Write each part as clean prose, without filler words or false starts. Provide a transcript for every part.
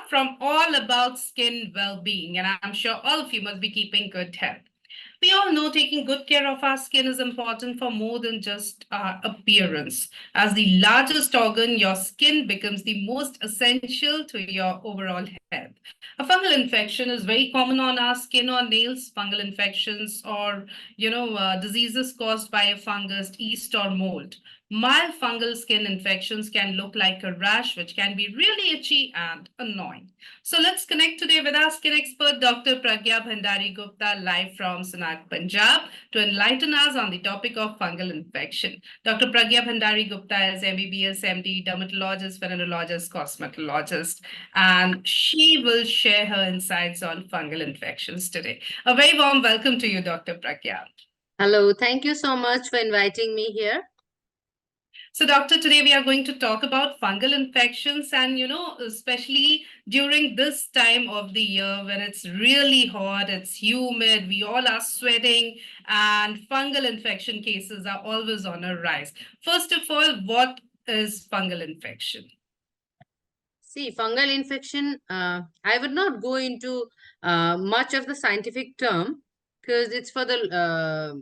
from all about skin well-being, and I'm sure all of you must be keeping good health. We all know taking good care of our skin is important for more than just our appearance. As the largest organ, your skin becomes the most essential to your overall health. A fungal infection is very common on our skin or nails. Fungal infections or diseases caused by a fungus, yeast, or mold. Mild fungal skin infections can look like a rash, which can be really itchy and annoying. So let's connect today with our skin expert, Dr. Pragya Bhandari Gupta, live from Sunam, Punjab, to enlighten us on the topic of fungal infection. Dr. Pragya Bhandari Gupta is MBBS, MD, dermatologist, venerologist, cosmetologist, and she will share her insights on fungal infections today. A very warm welcome to you, Dr. Pragya. Hello, thank you so much for inviting me here. So, doctor, today we are going to talk about fungal infections and, especially during this time of the year when it's really hot, it's humid, we all are sweating, and fungal infection cases are always on a rise. First of all, what is fungal infection? See, fungal infection, I would not go into much of the scientific term because it's for the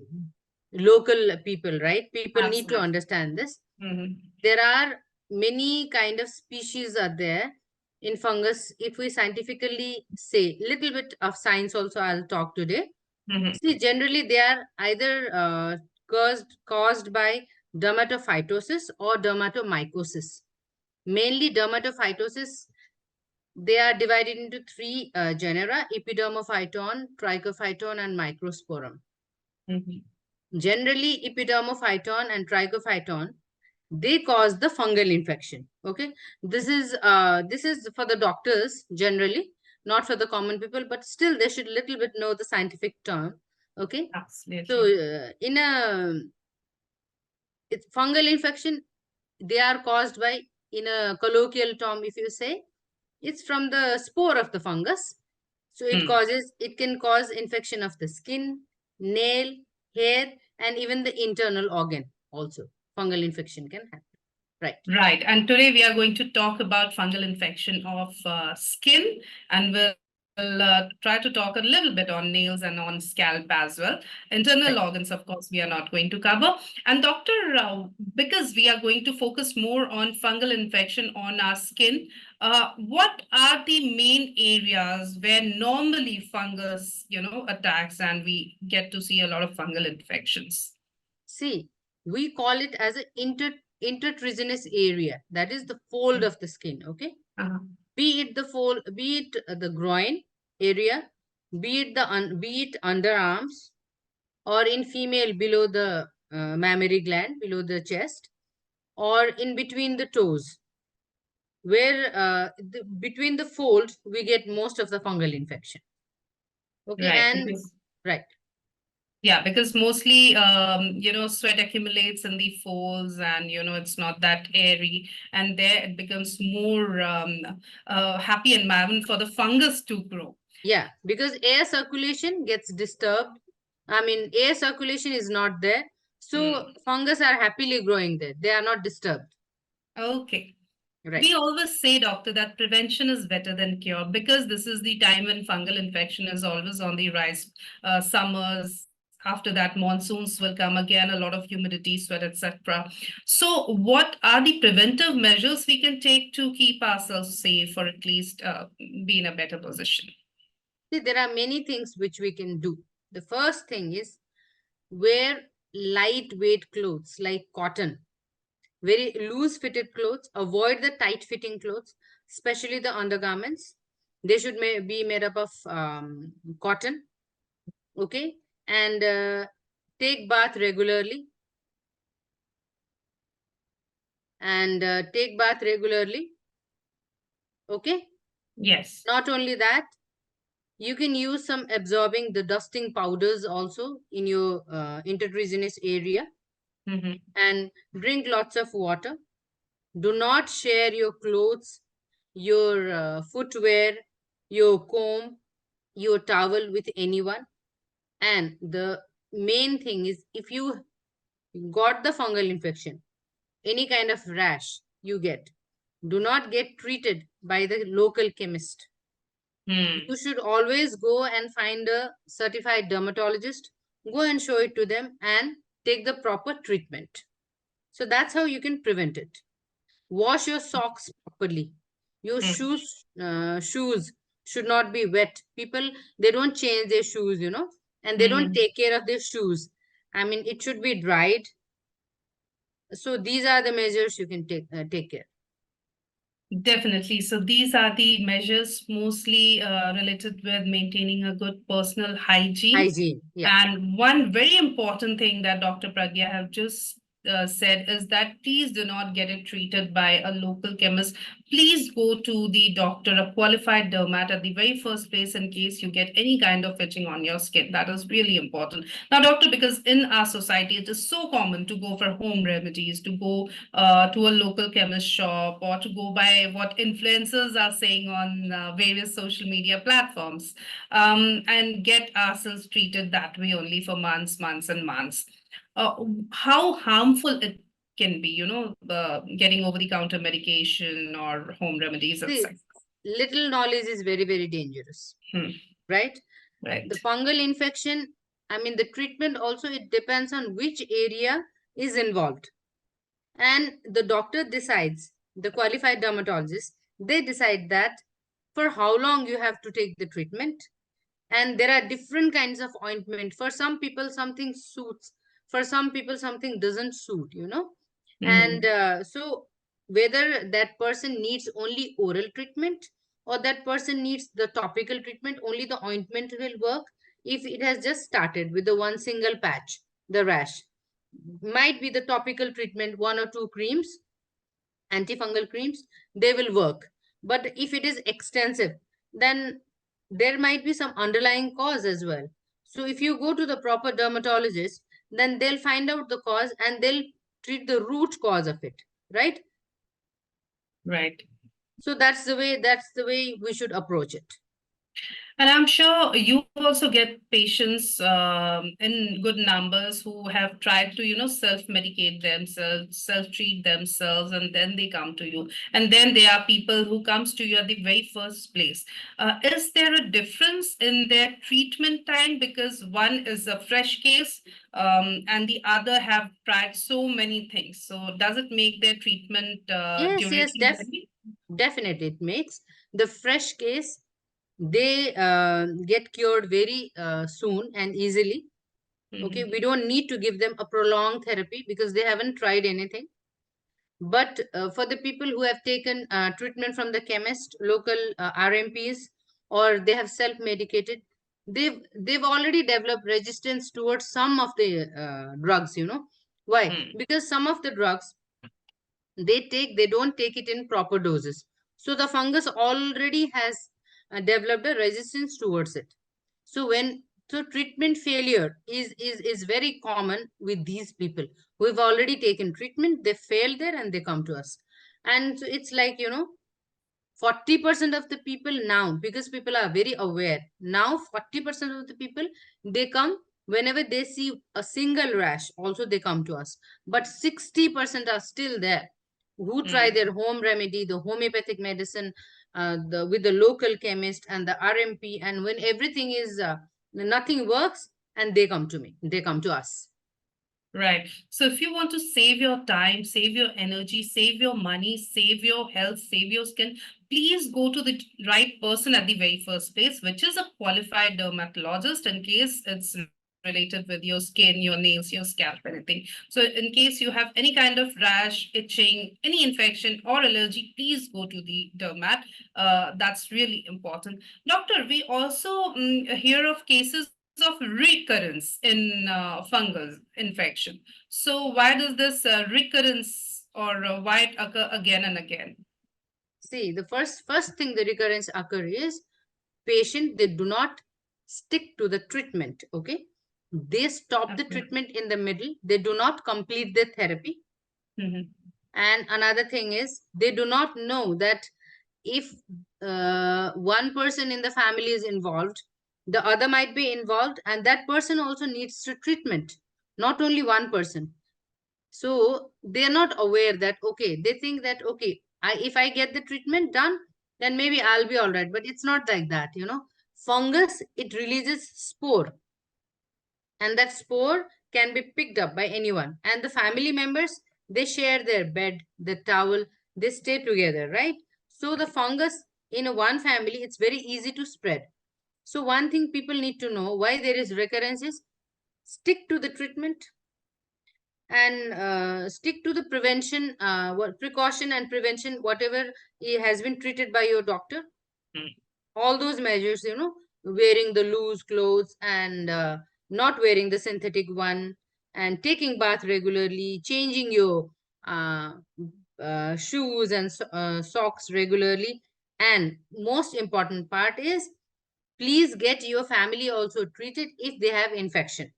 local people, right? People need to Absolutely. understand this. Mm-hmm. There are many kind of species are there in fungus. If we scientifically say, little bit of science also I'll talk today. Mm-hmm. See, generally they are either caused by dermatophytosis or dermatomycosis. Mainly dermatophytosis, they are divided into three genera: epidermophyton, trichophyton, and microsporum. Mm-hmm. Generally, epidermophyton and trichophyton, they cause the fungal infection. Okay, this is for the doctors generally, not for the common people, but still they should little bit know the scientific term. Okay, Absolutely. so in a it's fungal infection, they are caused by, in a colloquial term, if you say, it's from the spore of the fungus. So it can cause infection of the skin, nail, hair, and even the internal organ also. Fungal infection can happen. Right. Right. And today we are going to talk about fungal infection of skin, and we'll try to talk a little bit on nails and on scalp as well. Internal Right. organs, of course, we are not going to cover. And Doctor, because we are going to focus more on fungal infection on our skin, what are the main areas where normally fungus, attacks, and we get to see a lot of fungal infections? See, we call it as an intertriginous area. That is the fold of the skin. Okay. Uh-huh. Be it the fold, be it the groin area, be it underarms, or in female below the mammary gland, below the chest, or in between the toes, where between the fold we get most of the fungal infection. Okay, Right. and right. Yeah, because mostly, sweat accumulates in the folds and, it's not that airy. And there it becomes more happy environment for the fungus to grow. Yeah, because air circulation gets disturbed. I mean, air circulation is not there. So fungus are happily growing there. They are not disturbed. Okay. Right. We always say, doctor, that prevention is better than cure because this is the time when fungal infection is always on the rise. Summers, after that, monsoons will come again, a lot of humidity, sweat, etc. So, what are the preventive measures we can take to keep ourselves safe or at least be in a better position? See, there are many things which we can do. The first thing is wear lightweight clothes like cotton, very loose fitted clothes. Avoid the tight fitting clothes, especially the undergarments. They should be made up of cotton. Okay, and take bath regularly. Take bath regularly. Okay. Yes. Not only that, you can use some absorbing the dusting powders also in your intertriginous area. And drink lots of water. Do not share your clothes, your footwear, your comb, your towel with anyone. And the main thing is, if you got the fungal infection, any kind of rash you get, Do not get treated by the local chemist. You should always go and find a certified dermatologist, go and show it to them and take the proper treatment. So that's how you can prevent it. Wash your socks properly. Your shoes should not be wet. People, they don't change their shoes, and they don't take care of their shoes. I mean, it should be dried. So these are the measures you can take care. Definitely. So these are the measures mostly related with maintaining a good personal hygiene. Hygiene, yeah. And one very important thing that Dr. Pragya have just said is that please do not get it treated by a local chemist. Please go to the doctor, a qualified dermat at the very first place in case you get any kind of itching on your skin. That is really important. Now, doctor, because in our society, it is so common to go for home remedies, to go to a local chemist shop, or to go by what influencers are saying on various social media platforms, and get ourselves treated that way only for months, months, and months. Uh, how harmful it can be, getting over the counter medication or home remedies, See, etc. little knowledge is very, very dangerous, right? Right. The fungal infection, I mean, the treatment also, it depends on which area is involved. And the doctor decides, the qualified dermatologist, they decide that for how long you have to take the treatment. And there are different kinds of ointment. For some people, something suits. For some people, something doesn't suit. And so whether that person needs only oral treatment or that person needs the topical treatment, only the ointment will work if it has just started with the one single patch, the rash. Might be the topical treatment, one or two creams, antifungal creams, they will work. But if it is extensive, then there might be some underlying cause as well. So if you go to the proper dermatologist, then they'll find out the cause and they'll treat the root cause of it, right? Right. So that's the way we should approach it. And I'm sure you also get patients in good numbers who have tried to, self-medicate themselves, self-treat themselves, and then they come to you. And then there are people who comes to you at the very first place. Is there a difference in their treatment time? Because one is a fresh case, and the other have tried so many things. So does it make their treatment Yes, yes, duration vary? definitely it makes. The fresh case, they get cured very soon and easily. Okay, we don't need to give them a prolonged therapy because they haven't tried anything. But for the people who have taken treatment from the chemist, local RMPs, or they have self-medicated, they've already developed resistance towards some of the drugs. Why? Because some of the drugs they don't take it in proper doses. So the fungus already has developed a resistance towards it. So treatment failure is very common with these people who have already taken treatment. They fail there and they come to us. And so it's like 40% of the people now, because people are very aware now, 40% of the people, they come whenever they see a single rash, also they come to us. But 60% are still there who try their home remedy, the homeopathic medicine, with the local chemist and the RMP, and when everything is nothing works, and they come to me, they come to us. Right. So if you want to save your time, save your energy, save your money, save your health, save your skin, please go to the right person at the very first place, which is a qualified dermatologist in case it's related with your skin, your nails, your scalp, anything. So in case you have any kind of rash, itching, any infection or allergy, please go to the dermat. That's really important. Doctor, we also hear of cases of recurrence in fungal infection. So why does this recurrence or why it occur again and again? See, the first thing the recurrence occur is patient, they do not stick to the treatment. Okay, they stop the treatment in the middle, they do not complete the therapy. And another thing is they do not know that if one person in the family is involved, the other might be involved, and that person also needs to treatment, not only one person. So they are not aware that, okay, they think that, okay, if I get the treatment done, then maybe I'll be all right. But it's not like that, you know. Fungus, it releases spore, and that spore can be picked up by anyone. And the family members, they share their bed, the towel, they stay together, right? So the fungus in a one family, it's very easy to spread. So one thing people need to know, why there is recurrence is, stick to the treatment, and stick to the prevention, what precaution and prevention, whatever has been treated by your doctor. All those measures, you know, wearing the loose clothes, and not wearing the synthetic one, and taking bath regularly, changing your uh, shoes and socks regularly. And most important part is, please get your family also treated if they have infection.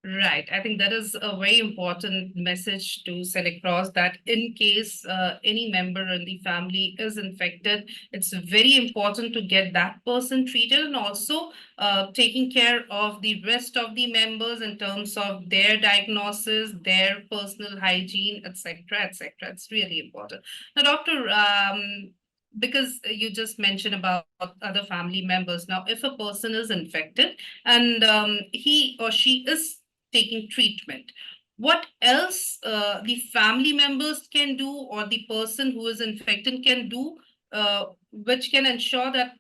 Right. I think that is a very important message to send across, that in case any member in the family is infected, it's very important to get that person treated, and also taking care of the rest of the members in terms of their diagnosis, their personal hygiene, etc., etc. It's really important. Now, doctor, because you just mentioned about other family members. Now, if a person is infected and he or she is taking treatment, what else the family members can do, or the person who is infected can do, which can ensure that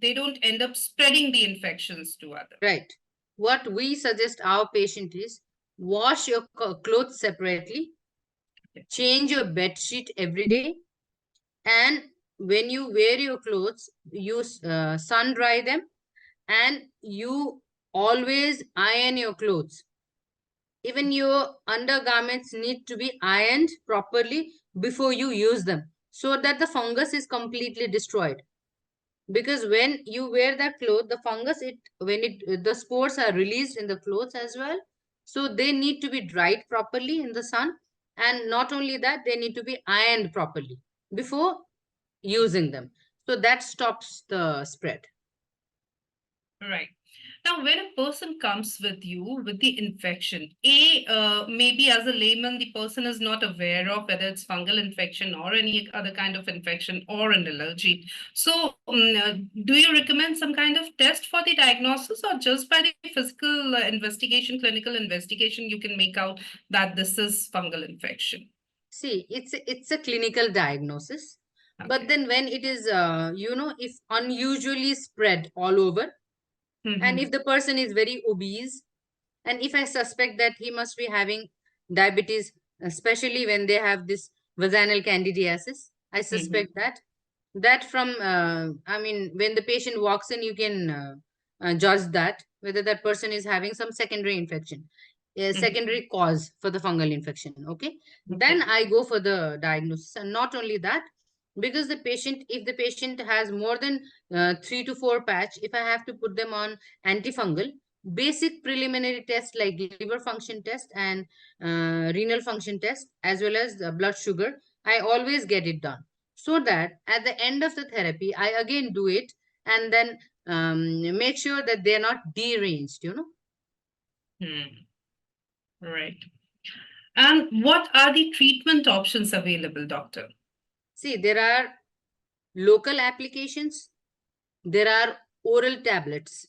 they don't end up spreading the infections to others? Right. What we suggest our patient is, wash your clothes separately, change your bed sheet every day, and when you wear your clothes, you sun dry them, and you always iron your clothes. Even your undergarments need to be ironed properly before you use them, so that the fungus is completely destroyed. Because when you wear that cloth, the fungus, it when it the spores are released in the clothes as well, so they need to be dried properly in the sun. And not only that, they need to be ironed properly before using them, so that stops the spread. Right. Now, when a person comes with you with the infection, maybe as a layman, the person is not aware of whether it's fungal infection or any other kind of infection or an allergy. So, do you recommend some kind of test for the diagnosis, or just by the physical investigation, clinical investigation, you can make out that this is fungal infection? See, it's a clinical diagnosis, but Okay. then when it is you know, if unusually spread all over, and if Mm-hmm. the person is very obese, and if I suspect that he must be having diabetes, especially when they have this vaginal candidiasis, I Mm-hmm. suspect that from I mean, when the patient walks in, you can judge that whether that person is having some secondary infection, a Mm-hmm. secondary cause for the fungal infection. Okay, then Okay. I go for the diagnosis. And not only that, because the patient, if the patient has more than 3 to 4 patch, if I have to put them on antifungal, basic preliminary tests like liver function test and renal function test, as well as blood sugar, I always get it done, so that at the end of the therapy, I again do it, and then make sure that they're not deranged, you know. Hmm. Right. And what are the treatment options available, doctor? See, there are local applications, there are oral tablets.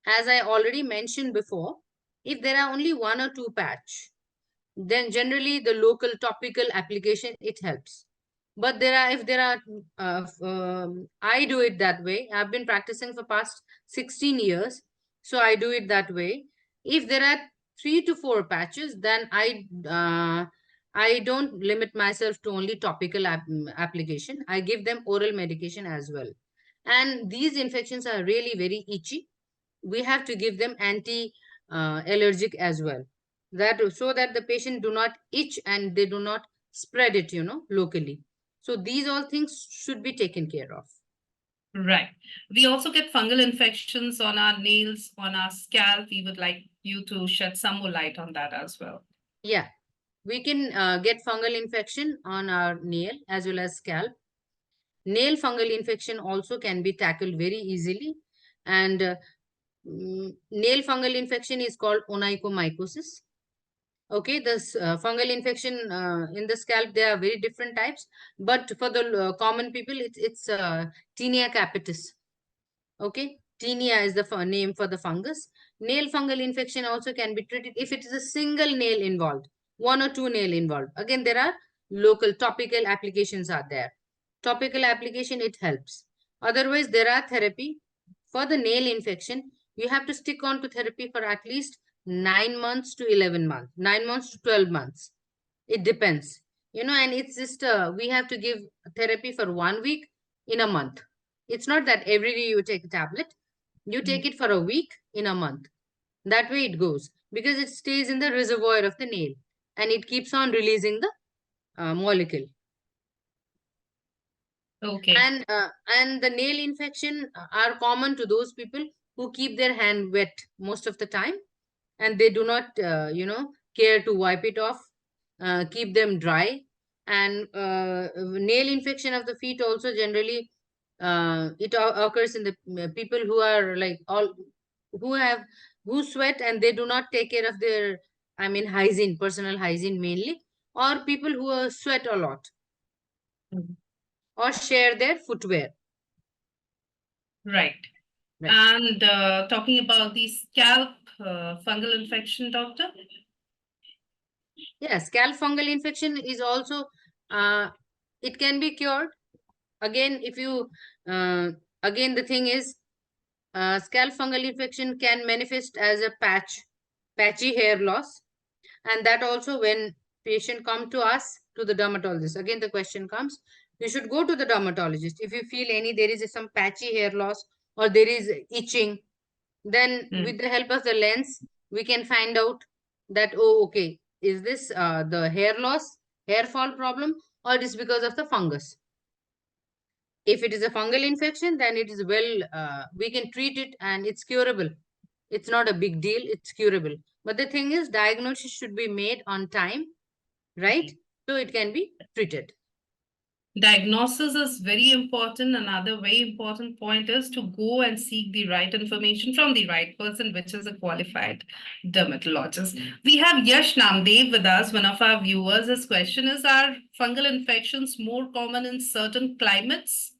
As I already mentioned before, if there are only one or two patch, then generally the local topical application, it helps. But there are, if there are I do it that way. I've been practicing for past 16 years, so I do it that way. If there are 3 to 4 patches, then I don't limit myself to only topical application. I give them oral medication as well. And these infections are really very itchy. We have to give them anti allergic as well, that so that the patient do not itch and they do not spread it, you know, locally. So these all things should be taken care of. Right. We also get fungal infections on our nails, on our scalp. We would like you to shed some more light on that as well. Yeah, we can get fungal infection on our nail as well as scalp. Nail fungal infection also can be tackled very easily, and nail fungal infection is called onychomycosis. Okay, this fungal infection in the scalp, there are very different types, but for the common people, it's tinea capitis. Okay, tinea is the name for the fungus. Nail fungal infection also can be treated if it is a single nail involved, one or two nail involved. Again, there are local topical applications are there. Topical application, it helps. Otherwise, there are therapy. For the nail infection, you have to stick on to therapy for at least 9 months to 11 months, 9 months to 12 months. It depends. And it's just, we have to give therapy for 1 week in a month. It's not that every day you take a tablet. You take it for a week in a month. That way it goes because it stays in the reservoir of the nail and it keeps on releasing the molecule. Okay. And the nail infection are common to those people who keep their hand wet most of the time, and they do not care to wipe it off, keep them dry. And nail infection of the feet also generally it occurs in the people who are like all who have who sweat and they do not take care of their, I mean, hygiene, personal hygiene mainly, or people who sweat a lot Mhm. or share their footwear. Right. Right. And talking about the scalp fungal infection, doctor? Yeah, scalp fungal infection is also uh, it can be cured. Again, if you again the thing is, scalp fungal infection can manifest as a patchy hair loss, and that also when patient come to us to the dermatologist. Again, the question comes: you should go to the dermatologist if you feel any there is some patchy hair loss or there is itching. Then, with the help of the lens, we can find out that, oh, okay, is this the hair loss, hair fall problem, or it is because of the fungus? If it is a fungal infection, then it is we can treat it and it's curable. It's not a big deal, it's curable. But the thing is, diagnosis should be made on time, right? So it can be treated. Diagnosis is very important. Another very important point is to go and seek the right information from the right person, which is a qualified dermatologist. We have Yash Namdev with us, one of our viewers. His question is: are fungal infections more common in certain climates?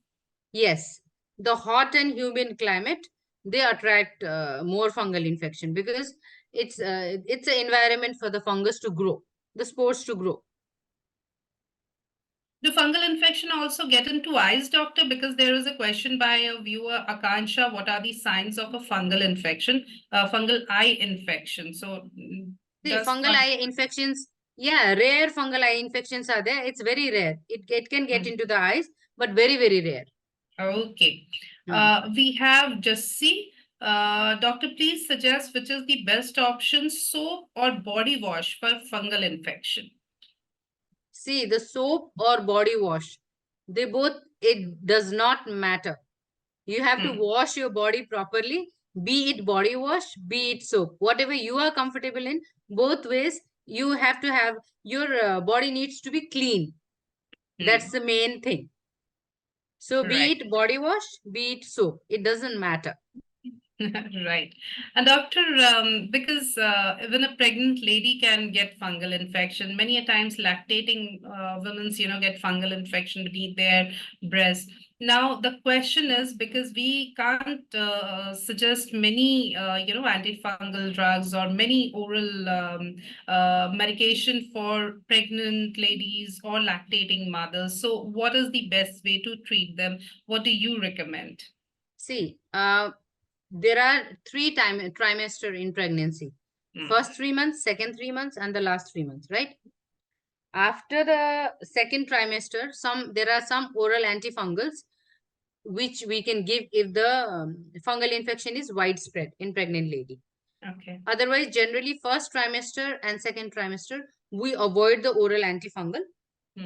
Yes, the hot and humid climate, they attract more fungal infection because it's an environment for the fungus to grow, the spores to grow. Do fungal infection also get into eyes, doctor? Because there is a question by a viewer, Akansha. What are the signs of a fungal infection, fungal eye infection? So, See, does fungal eye infections, yeah, rare fungal eye infections are there. It's very rare. It can get into the eyes, but very, very rare. Okay. Hmm. We have Jassi. Doctor, please suggest which is the best option, soap or body wash for fungal infection? See, the soap or body wash, they both, it does not matter. You have to wash your body properly, be it body wash, be it soap, whatever you are comfortable in. Both ways, you have to have your body needs to be clean. That's the main thing. So, be Right. it body wash, be it soap, it doesn't matter. Right. And doctor, because even a pregnant lady can get fungal infection. Many a times lactating women's, get fungal infection beneath their breast. Now, the question is because we can't suggest many, antifungal drugs or many oral medication for pregnant ladies or lactating mothers. So what is the best way to treat them? What do you recommend? See, there are trimester in pregnancy. First 3 months, second 3 months, and the last 3 months, right? After the second trimester, there are some oral antifungals which we can give if the fungal infection is widespread in pregnant lady. Okay. Otherwise, generally, first trimester and second trimester, we avoid the oral antifungal.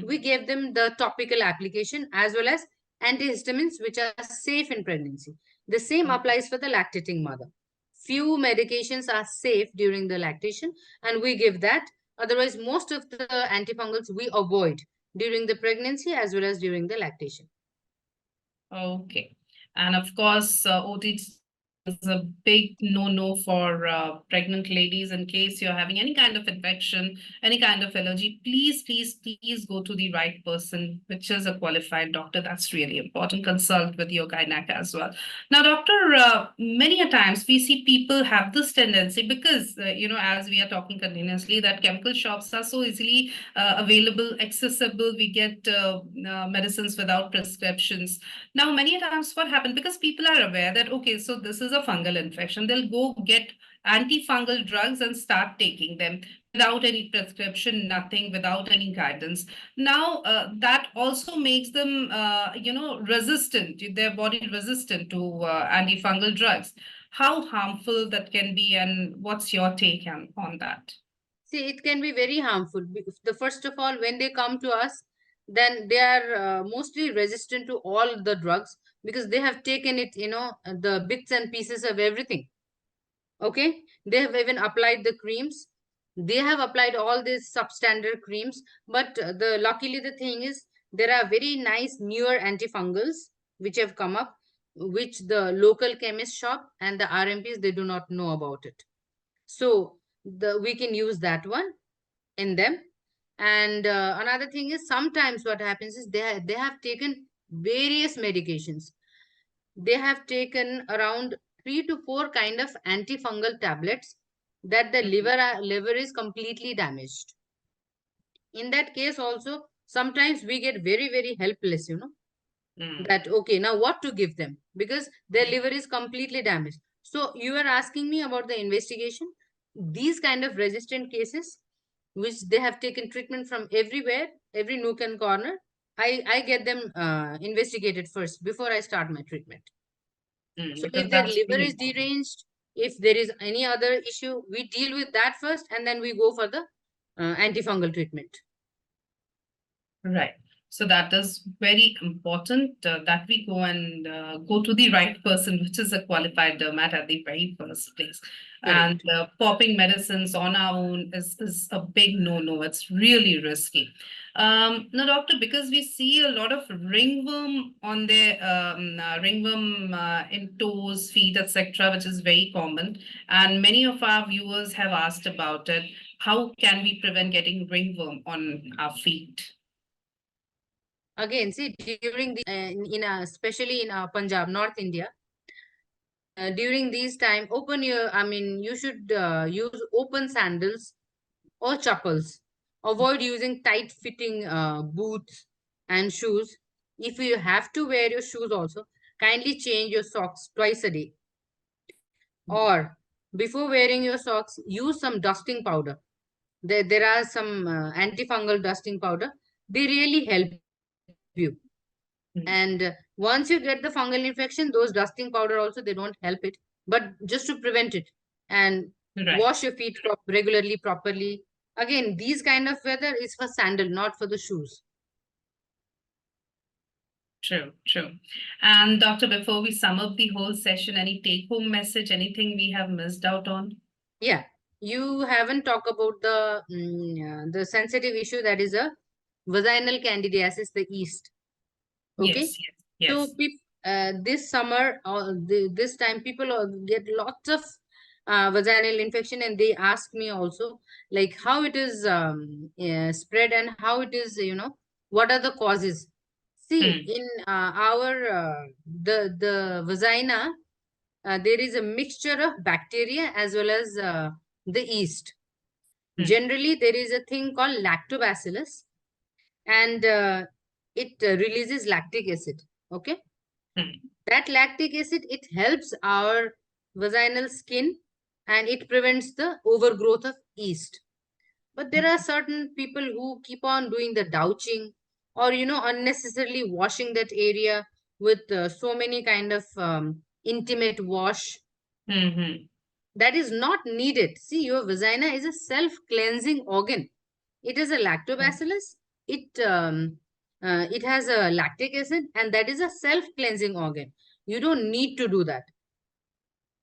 We give them the topical application as well as antihistamines, which are safe in pregnancy. The same applies for the lactating mother. Few medications are safe during the lactation, and we give that. Otherwise, most of the antifungals we avoid during the pregnancy as well as during the lactation. Okay. And of course, OTC is a big no-no for pregnant ladies. In case you're having any kind of infection, any kind of allergy, please, please, please go to the right person, which is a qualified doctor. That's really important. Consult with your gynec as well. Now, doctor, many a times we see people have this tendency because, as we are talking continuously, that chemical shops are so easily available, accessible. We get medicines without prescriptions. Now, many times what happens, because people are aware that, okay, so this is a fungal infection, they'll go get antifungal drugs and start taking them without any prescription, nothing, without any guidance. Now, that also makes them, resistant, their body resistant to antifungal drugs. How harmful that can be, and what's your take on that? See, it can be very harmful. The first of all, when they come to us, then they are mostly resistant to all the drugs because they have taken it, the bits and pieces of everything. Okay, they have even applied the creams. They have applied all these substandard creams, but the luckily the thing is there are very nice newer antifungals which have come up, which the local chemist shop and the RMPs they do not know about it. So we can use that one in them. And another thing is sometimes what happens is they have taken various medications. They have taken around 3 to 4 kind of antifungal tablets that the liver is completely damaged. In that case also sometimes we get very very helpless, that okay, now what to give them because their liver is completely damaged. So you are asking me about the investigation. These kind of resistant cases which they have taken treatment from everywhere, every nook and corner, I get them investigated first before I start my treatment. So Because if their that's liver really is important. deranged, if there is any other issue, we deal with that first and then we go for the antifungal treatment. Right. So that is very important that we go and go to the right person, which is a qualified dermat at the very first place. And Correct. popping medicines on our own is a big no-no. It's really risky. Now, doctor, because we see a lot of ringworm on their ringworm in toes, feet, etc., which is very common, and many of our viewers have asked about it. How can we prevent getting ringworm on our feet? Again, see, during the especially in Punjab, North India, during these time, you should use open sandals or chappals. Avoid using tight fitting boots and shoes. If you have to wear your shoes also, kindly change your socks twice a day. Or before wearing your socks, use some dusting powder. There are some antifungal dusting powder. They really help you. And once you get the fungal infection, those dusting powder also, they don't help it, but just to prevent it. And Right. wash your feet regularly, properly. Again, these kind of weather is for sandal, not for the shoes. True, true. And doctor, before we sum up the whole session, any take-home message, anything we have missed out on? Yeah, you haven't talked about the sensitive issue that is a vaginal candidiasis, the yeast. Okay, Yes, yes, so yes. this summer or this time, people get lots of vaginal infection, and they ask me also like how it is spread and how it is, what are the causes. See, Hmm, in our the vagina, there is a mixture of bacteria as well as the yeast. hmm, Generally, there is a thing called lactobacillus, and it releases lactic acid. Okay, hmm, that lactic acid, it helps our vaginal skin and it prevents the overgrowth of yeast. But there are certain people who keep on doing the douching or unnecessarily washing that area with so many kind of intimate wash hmm, hmm, that is not needed. See, your vagina is a self cleansing organ. It is a hmm, lactobacillus. It has a lactic acid, and that is a self cleansing organ. You don't need to do that.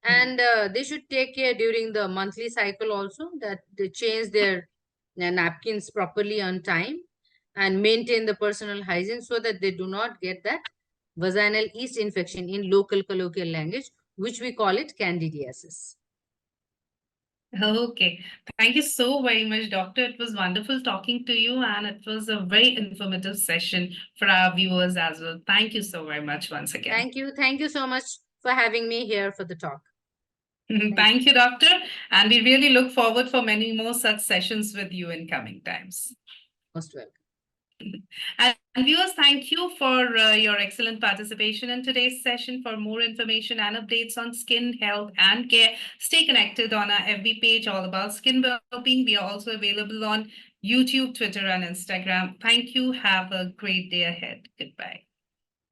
hmm, And they should take care during the monthly cycle also, that they change their napkins properly on time and maintain the personal hygiene so that they do not get that vaginal yeast infection, in local colloquial language, which we call it candidiasis. Okay. Thank you so very much, Doctor. It was wonderful talking to you, and it was a very informative session for our viewers as well. Thank you so very much once again. Thank you. Thank you so much for having me here for the talk. Thank you, Doctor. And we really look forward for many more such sessions with you in coming times. Most welcome. And viewers, thank you for your excellent participation in today's session. For more information and updates on skin health and care, stay connected on our FB page, all about skin well-being. We are also available on YouTube, Twitter, and Instagram. Thank you. Have a great day ahead. Goodbye.